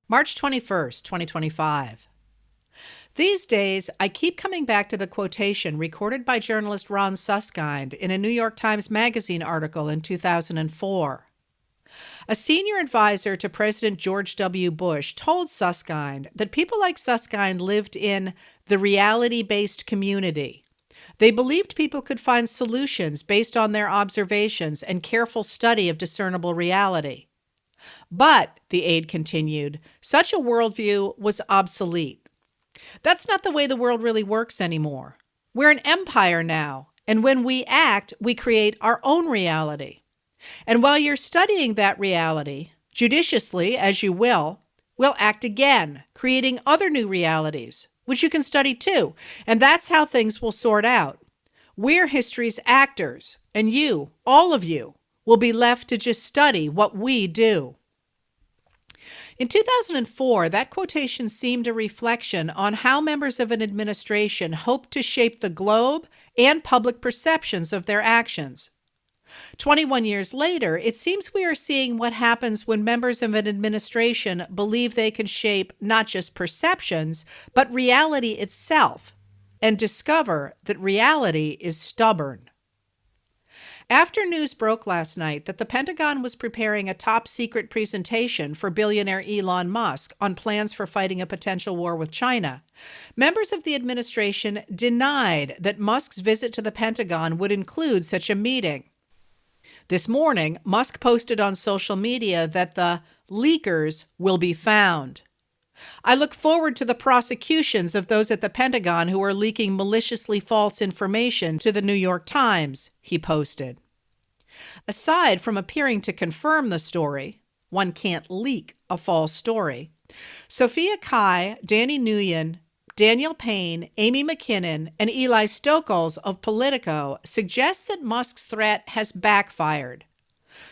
March 21st, 2025. These days, I keep coming back to the quotation recorded by journalist Ron Suskind in a New York Times Magazine article in 2004. A senior advisor to President George W. Bush told Suskind that people like Suskind lived in the reality-based community. They believed people could find solutions based on their observations and careful study of discernible reality. But, the aide continued, such a worldview was obsolete. That's not the way the world really works anymore. We're an empire now, and when we act, we create our own reality. And while you're studying that reality, judiciously as you will, we'll act again, creating other new realities, which you can study too. And that's how things will sort out. We're history's actors, and you, all of you, will be left to just study what we do. In 2004, that quotation seemed a reflection on how members of an administration hoped to shape the globe and public perceptions of their actions. 21 years later, it seems we are seeing what happens when members of an administration believe they can shape not just perceptions, but reality itself, and discover that reality is stubborn. After news broke last night that the Pentagon was preparing a top-secret presentation for billionaire Elon Musk on plans for fighting a potential war with China, members of the administration denied that Musk's visit to the Pentagon would include such a meeting. This morning, Musk posted on social media that the leakers will be found. I look forward to the prosecutions of those at the Pentagon who are leaking maliciously false information to the New York Times, he posted. Aside from appearing to confirm the story, one can't leak a false story, Sophia Kai, Danny Nguyen, Daniel Payne, Amy McKinnon, and Eli Stokols of Politico suggest that Musk's threat has backfired.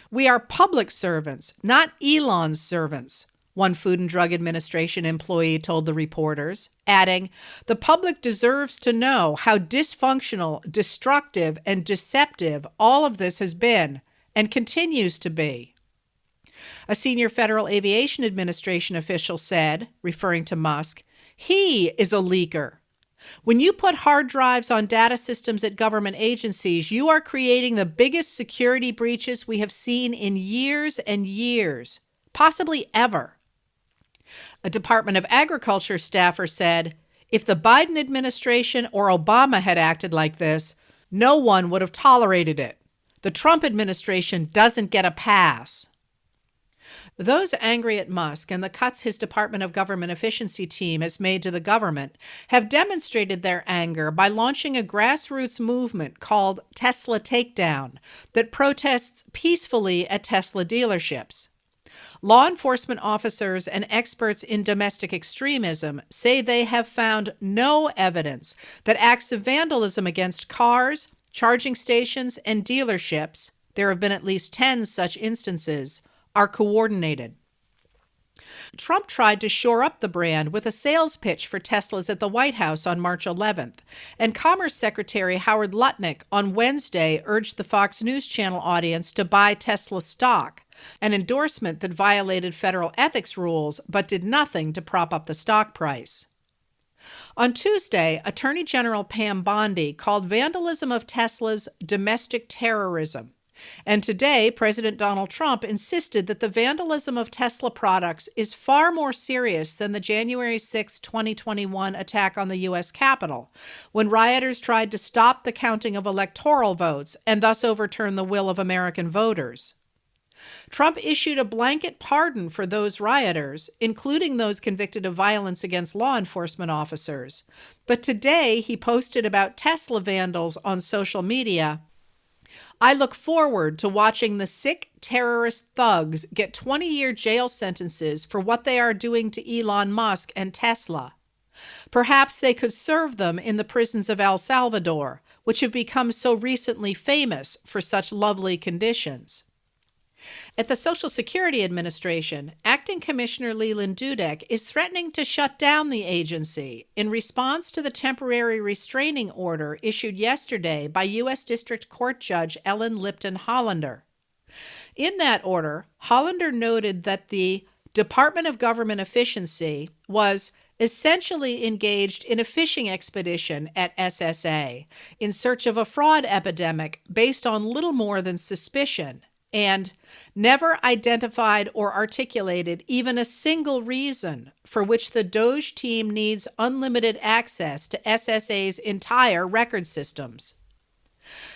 We are public servants, not Elon's servants, one Food and Drug Administration employee told the reporters, adding, the public deserves to know how dysfunctional, destructive, and deceptive all of this has been and continues to be. A senior Federal Aviation Administration official said, referring to Musk, he is a leaker. When you put hard drives on data systems at government agencies, you are creating the biggest security breaches we have seen in years and years, possibly ever. A Department of Agriculture staffer said, if the Biden administration or Obama had acted like this, no one would have tolerated it. The Trump administration doesn't get a pass. Those angry at Musk and the cuts his Department of Government Efficiency team has made to the government have demonstrated their anger by launching a grassroots movement called Tesla Takedown that protests peacefully at Tesla dealerships. Law enforcement officers and experts in domestic extremism say they have found no evidence that acts of vandalism against cars, charging stations, and dealerships, there have been at least 10 such instances, are coordinated. Trump tried to shore up the brand with a sales pitch for Teslas at the White House on March 11th, and Commerce Secretary Howard Lutnick on Wednesday urged the Fox News Channel audience to buy Tesla stock, an endorsement that violated federal ethics rules but did nothing to prop up the stock price. On Tuesday, Attorney General Pam Bondi called vandalism of Teslas domestic terrorism. And today, President Donald Trump insisted that the vandalism of Tesla products is far more serious than the January 6, 2021 attack on the U.S. Capitol, when rioters tried to stop the counting of electoral votes and thus overturn the will of American voters. Trump issued a blanket pardon for those rioters, including those convicted of violence against law enforcement officers. But today, he posted about Tesla vandals on social media. I look forward to watching the sick terrorist thugs get 20-year jail sentences for what they are doing to Elon Musk and Tesla. Perhaps they could serve them in the prisons of El Salvador, which have become so recently famous for such lovely conditions. At the Social Security Administration, Acting Commissioner Leland Dudek is threatening to shut down the agency in response to the temporary restraining order issued yesterday by U.S. District Court Judge Ellen Lipton Hollander. In that order, Hollander noted that the Department of Government Efficiency was essentially engaged in a fishing expedition at SSA in search of a fraud epidemic based on little more than suspicion, and never identified or articulated even a single reason for which the DOJ team needs unlimited access to SSA's entire record systems.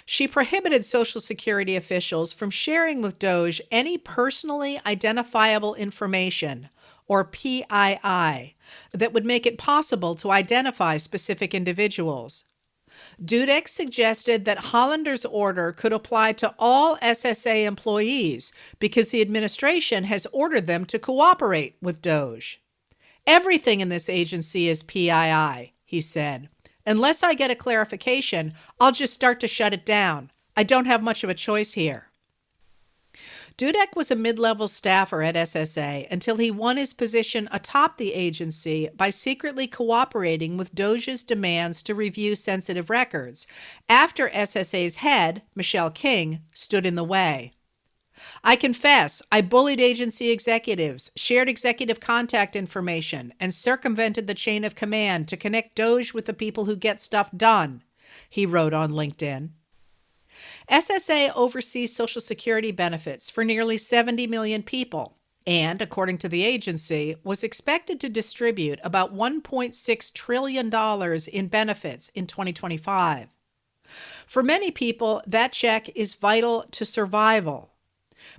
She prohibited Social Security officials from sharing with DOJ any personally identifiable information, or PII, that would make it possible to identify specific individuals. Dudek suggested that Hollander's order could apply to all SSA employees because the administration has ordered them to cooperate with DOJ. Everything in this agency is PII, he said. Unless I get a clarification, I'll just start to shut it down. I don't have much of a choice here. Dudek was a mid-level staffer at SSA until he won his position atop the agency by secretly cooperating with DOJ's demands to review sensitive records, after SSA's head, Michelle King, stood in the way. I confess, I bullied agency executives, shared executive contact information, and circumvented the chain of command to connect DOJ with the people who get stuff done, he wrote on LinkedIn. SSA oversees Social Security benefits for nearly 70 million people and, according to the agency, was expected to distribute about $1.6 trillion in benefits in 2025. For many people, that check is vital to survival.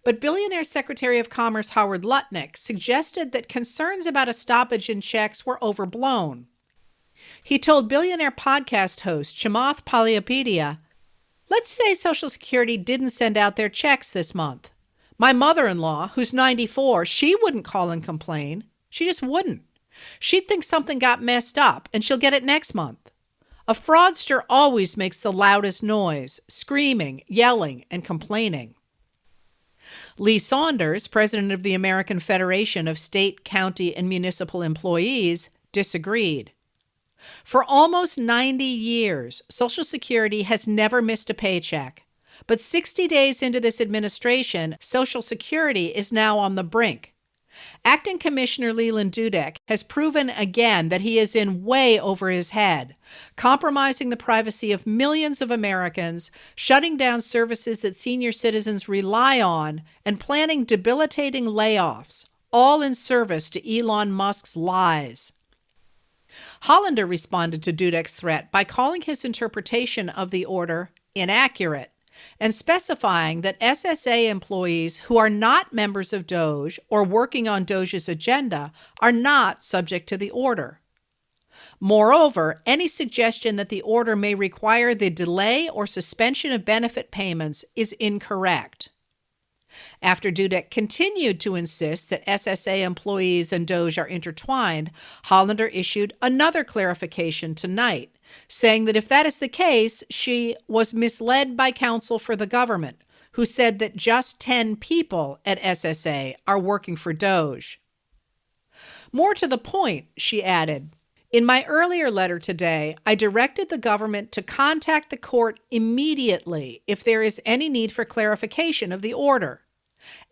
But billionaire Secretary of Commerce Howard Lutnick suggested that concerns about a stoppage in checks were overblown. He told billionaire podcast host Chamath Palihapitiya, "Let's say Social Security didn't send out their checks this month. My mother-in-law, who's 94, she wouldn't call and complain. She just wouldn't. She'd think something got messed up, and she'll get it next month. A fraudster always makes the loudest noise, screaming, yelling, and complaining." Lee Saunders, president of the American Federation of State, County, and Municipal Employees, disagreed. For almost 90 years, Social Security has never missed a paycheck. But 60 days into this administration, Social Security is now on the brink. Acting Commissioner Leland Dudek has proven again that he is in way over his head, compromising the privacy of millions of Americans, shutting down services that senior citizens rely on, and planning debilitating layoffs, all in service to Elon Musk's lies. Hollander responded to Dudek's threat by calling his interpretation of the order inaccurate and specifying that SSA employees who are not members of DOJ or working on DOJ's agenda are not subject to the order. Moreover, any suggestion that the order may require the delay or suspension of benefit payments is incorrect. After Dudek continued to insist that SSA employees and DOJ are intertwined, Hollander issued another clarification tonight, saying that if that is the case, she was misled by counsel for the government, who said that just 10 people at SSA are working for DOJ. More to the point, she added, "In my earlier letter today, I directed the government to contact the court immediately if there is any need for clarification of the order.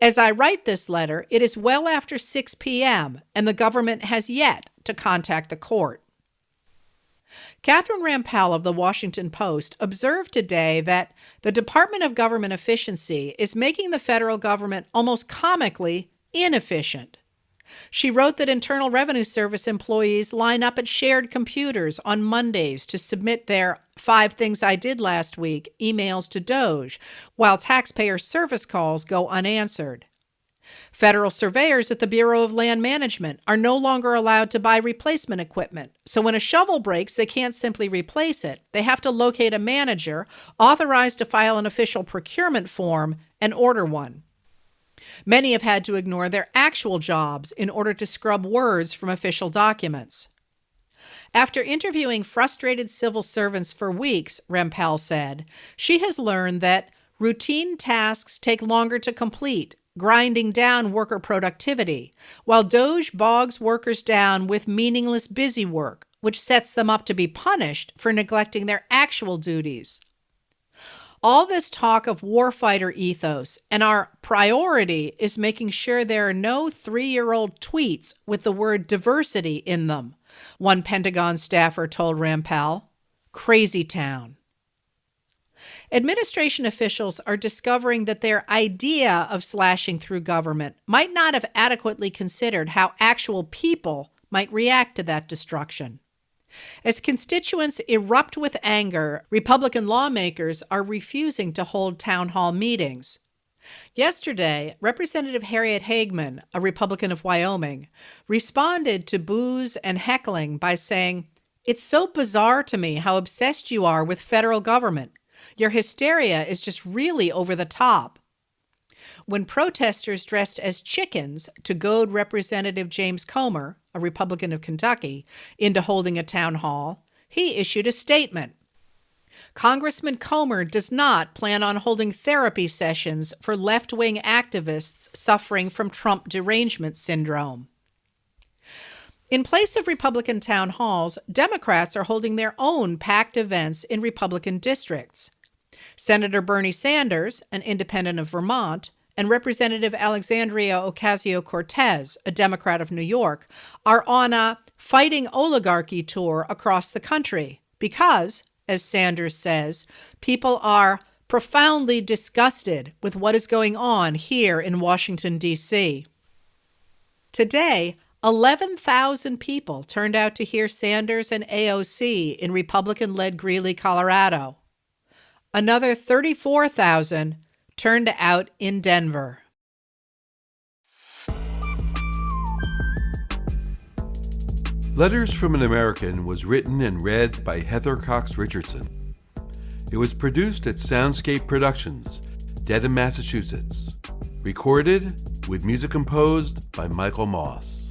As I write this letter, it is well after 6 p.m., and the government has yet to contact the court." Catherine Rampell of the Washington Post observed today that the Department of Government Efficiency is making the federal government almost comically inefficient. She wrote that Internal Revenue Service employees line up at shared computers on Mondays to submit their 5 things I did last week emails to DOJ, while taxpayer service calls go unanswered. Federal surveyors at the Bureau of Land Management are no longer allowed to buy replacement equipment, so when a shovel breaks, they can't simply replace it. They have to locate a manager authorized to file an official procurement form and order one. Many have had to ignore their actual jobs in order to scrub words from official documents. After interviewing frustrated civil servants for weeks, Rampell said, she has learned that routine tasks take longer to complete, grinding down worker productivity, while DOJ bogs workers down with meaningless busy work, which sets them up to be punished for neglecting their actual duties. All this talk of warfighter ethos, and our priority is making sure there are no 3-year-old tweets with the word diversity in them, one Pentagon staffer told Rampell. Crazy town. Administration officials are discovering that their idea of slashing through government might not have adequately considered how actual people might react to that destruction. As constituents erupt with anger, Republican lawmakers are refusing to hold town hall meetings. Yesterday, Representative Harriet Hageman, a Republican of Wyoming, responded to boos and heckling by saying, "It's so bizarre to me how obsessed you are with federal government. Your hysteria is just really over the top." When protesters dressed as chickens to goad Representative James Comer, a Republican of Kentucky, into holding a town hall, he issued a statement. Congressman Comer does not plan on holding therapy sessions for left-wing activists suffering from Trump derangement syndrome. In place of Republican town halls, Democrats are holding their own packed events in Republican districts. Senator Bernie Sanders, an independent of Vermont, and Representative Alexandria Ocasio-Cortez, a Democrat of New York, are on a fighting oligarchy tour across the country because, as Sanders says, people are profoundly disgusted with what is going on here in Washington, D.C. Today, 11,000 people turned out to hear Sanders and AOC in Republican-led Greeley, Colorado. Another 34,000 turned out in Denver. Letters from an American was written and read by Heather Cox Richardson. It was produced at Soundscape Productions, Dedham, Massachusetts. Recorded with music composed by Michael Moss.